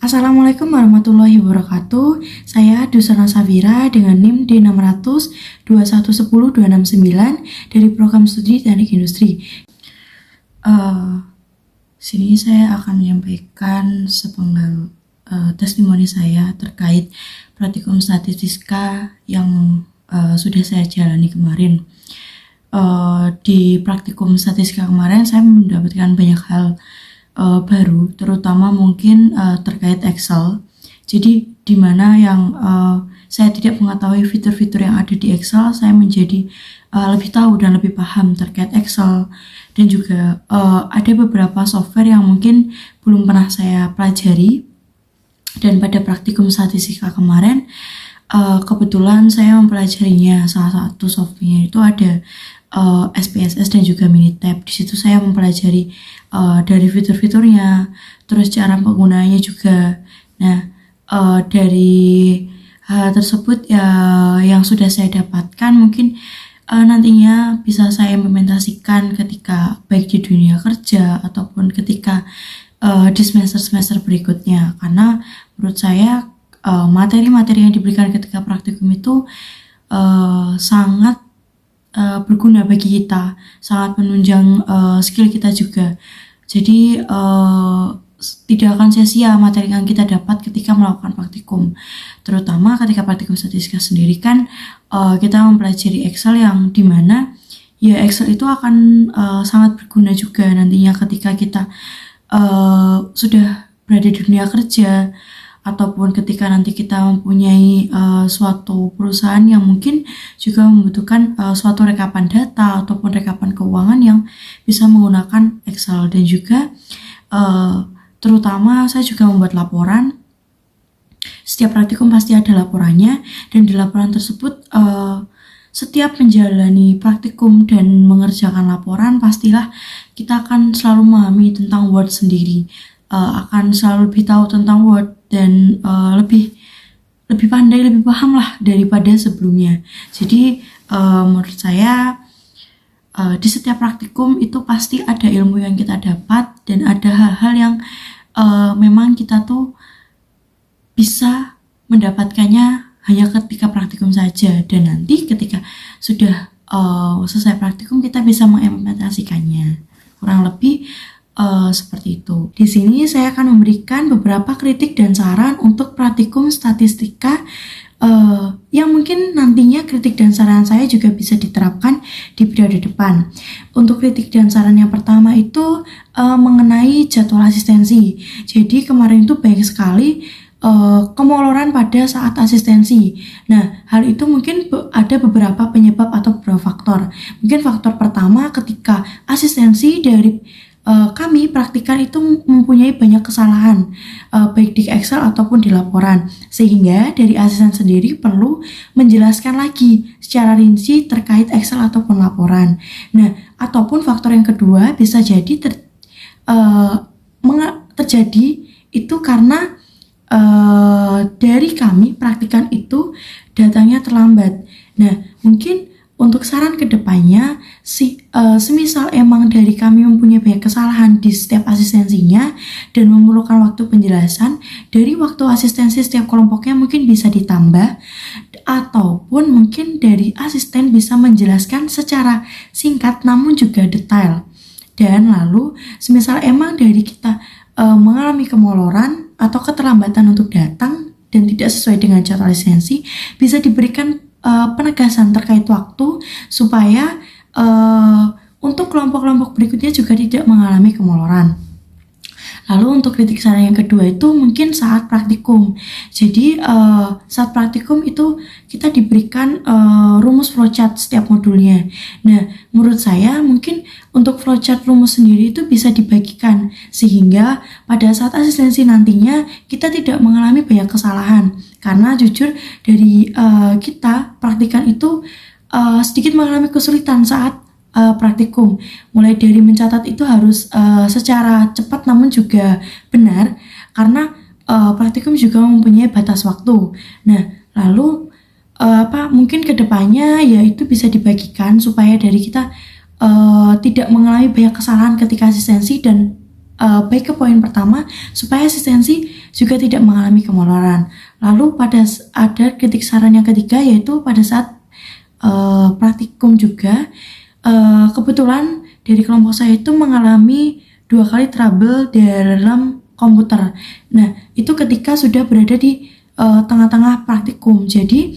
Assalamualaikum warahmatullahi wabarakatuh. Saya Dusana Safira dengan NIM D600 2110269 dari program studi Teknik Industri. Sini saya akan menyampaikan sepenggal testimoni saya terkait praktikum statistika yang sudah saya jalani kemarin. Di praktikum statistika kemarin saya mendapatkan banyak hal baru, terutama mungkin terkait Excel. Jadi di mana yang saya tidak mengetahui fitur-fitur yang ada di Excel, saya menjadi lebih tahu dan lebih paham terkait Excel. Dan juga ada beberapa software yang mungkin belum pernah saya pelajari. Dan pada praktikum statistika kemarin, kebetulan saya mempelajarinya. Salah satu softwarenya itu ada SPSS dan juga Minitab. Di situ saya mempelajari dari fitur-fiturnya, terus cara penggunaannya juga. Nah, dari hal tersebut ya yang sudah saya dapatkan mungkin nantinya bisa saya implementasikan ketika baik di dunia kerja ataupun ketika di semester-semester berikutnya. Karena menurut saya materi-materi yang diberikan ketika praktikum itu sangat berguna bagi kita, sangat menunjang skill kita juga. Jadi tidak akan sia-sia materi yang kita dapat ketika melakukan praktikum. Terutama ketika praktikum statistika sendiri kan kita mempelajari Excel yang dimana ya Excel itu akan sangat berguna juga nantinya ketika kita sudah berada di dunia kerja, ataupun ketika nanti kita mempunyai suatu perusahaan yang mungkin juga membutuhkan suatu rekapan data ataupun rekapan keuangan yang bisa menggunakan Excel. Dan juga terutama saya juga membuat laporan. Setiap praktikum pasti ada laporannya, dan di laporan tersebut setiap menjalani praktikum dan mengerjakan laporan pastilah kita akan selalu memahami tentang Word sendiri, akan selalu lebih tahu tentang Word dan lebih pandai, lebih paham lah daripada sebelumnya. Jadi menurut saya di setiap praktikum itu pasti ada ilmu yang kita dapat, dan ada hal-hal yang memang kita tuh bisa mendapatkannya hanya ketika praktikum saja, dan nanti ketika sudah selesai praktikum kita bisa mengimplementasikannya. Kurang lebih seperti itu. Di sini saya akan memberikan beberapa kritik dan saran untuk praktikum statistika yang mungkin nantinya kritik dan saran saya juga bisa diterapkan di periode depan. Untuk kritik dan saran yang pertama itu mengenai jadwal asistensi. Jadi kemarin itu banyak sekali kemoloran pada saat asistensi. Nah, hal itu mungkin ada beberapa penyebab atau beberapa faktor. Mungkin faktor pertama ketika asistensi dari kami praktikan itu mempunyai banyak kesalahan baik di Excel ataupun di laporan, sehingga dari asisten sendiri perlu menjelaskan lagi secara rinci terkait Excel ataupun laporan. Nah, ataupun faktor yang kedua bisa jadi terjadi itu karena dari kami praktikan itu datanya terlambat. Nah, mungkin untuk saran kedepannya, semisal emang dari kami mempunyai banyak kesalahan di setiap asistensinya dan memerlukan waktu penjelasan, dari waktu asistensi setiap kelompoknya mungkin bisa ditambah, ataupun mungkin dari asisten bisa menjelaskan secara singkat namun juga detail. Dan lalu, semisal emang dari kita mengalami kemoloran atau keterlambatan untuk datang dan tidak sesuai dengan jadwal asistensi, bisa diberikan penegasan terkait waktu supaya untuk kelompok-kelompok berikutnya juga tidak mengalami kemoloran. Lalu untuk kritik saran yang kedua itu mungkin saat praktikum. Jadi saat praktikum itu kita diberikan rumus flowchart setiap modulnya. Nah, menurut saya mungkin untuk flowchart rumus sendiri itu bisa dibagikan sehingga pada saat asistensi nantinya kita tidak mengalami banyak kesalahan. Karena jujur dari kita praktikan itu sedikit mengalami kesulitan saat praktikum. Mulai dari mencatat itu harus secara cepat namun juga benar, karena praktikum juga mempunyai batas waktu. Nah, lalu mungkin kedepannya ya itu bisa dibagikan supaya dari kita tidak mengalami banyak kesalahan ketika asistensi dan baik ke poin pertama, supaya asistensi juga tidak mengalami kemoloran. Lalu ada kritik saran yang ketiga, yaitu pada saat praktikum juga, kebetulan dari kelompok saya itu mengalami 2 kali trouble dalam komputer. Nah, itu ketika sudah berada di tengah-tengah praktikum. Jadi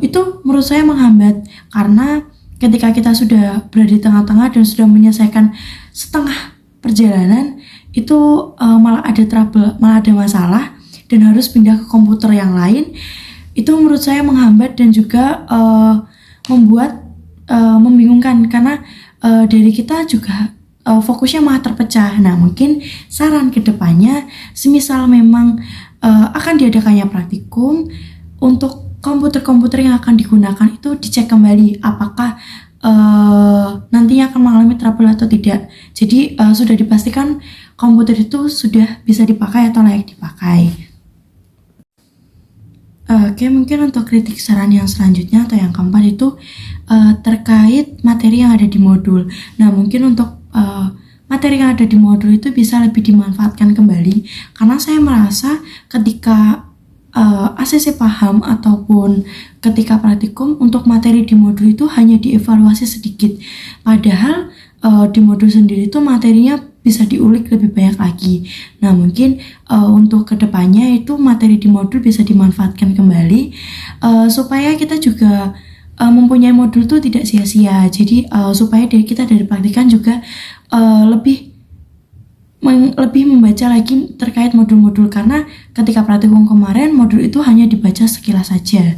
itu menurut saya menghambat, karena ketika kita sudah berada di tengah-tengah dan sudah menyelesaikan setengah perjalanan, itu malah ada trouble, malah ada masalah dan harus pindah ke komputer yang lain. Itu menurut saya menghambat dan juga membuat membingungkan, karena dari kita juga fokusnya malah terpecah. Nah, mungkin saran kedepannya, semisal memang akan diadakannya praktikum, untuk komputer-komputer yang akan digunakan itu dicek kembali apakah nantinya akan mengalami trouble atau tidak. Jadi sudah dipastikan komputer itu sudah bisa dipakai atau layak dipakai. Oke, mungkin untuk kritik saran yang selanjutnya atau yang keempat itu terkait materi yang ada di modul. Nah, mungkin untuk materi yang ada di modul itu bisa lebih dimanfaatkan kembali, karena saya merasa ketika ACC paham ataupun ketika praktikum, untuk materi di modul itu hanya dievaluasi sedikit, padahal di modul sendiri itu materinya bisa diulik lebih banyak lagi. Nah, mungkin untuk kedepannya itu materi di modul bisa dimanfaatkan kembali, supaya kita juga mempunyai modul itu tidak sia-sia. Jadi supaya kita dari praktikan juga lebih membaca lagi terkait modul-modul, karena ketika praktikum kemarin modul itu hanya dibaca sekilas saja.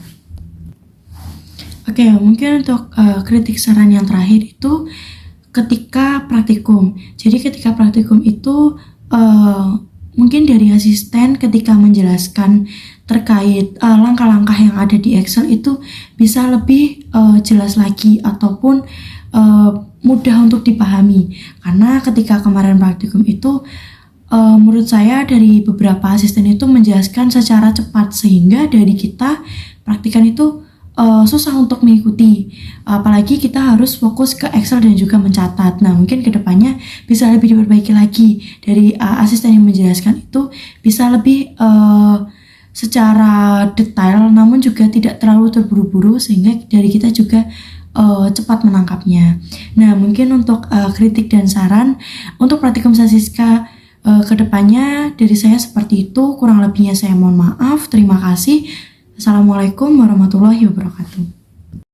Oke, mungkin untuk kritik saran yang terakhir itu ketika praktikum. Jadi ketika praktikum itu mungkin dari asisten ketika menjelaskan terkait langkah-langkah yang ada di Excel itu bisa lebih jelas lagi ataupun mudah untuk dipahami, karena ketika kemarin praktikum itu menurut saya dari beberapa asisten itu menjelaskan secara cepat, sehingga dari kita praktikan itu susah untuk mengikuti, apalagi kita harus fokus ke Excel dan juga mencatat. Nah, mungkin kedepannya bisa lebih diperbaiki lagi, dari asisten yang menjelaskan itu bisa lebih secara detail, namun juga tidak terlalu terburu-buru, sehingga dari kita juga cepat menangkapnya. Nah, mungkin untuk kritik dan saran untuk praktikum Sasiska kedepannya dari saya seperti itu. Kurang lebihnya saya mohon maaf. Terima kasih. Assalamualaikum warahmatullahi wabarakatuh.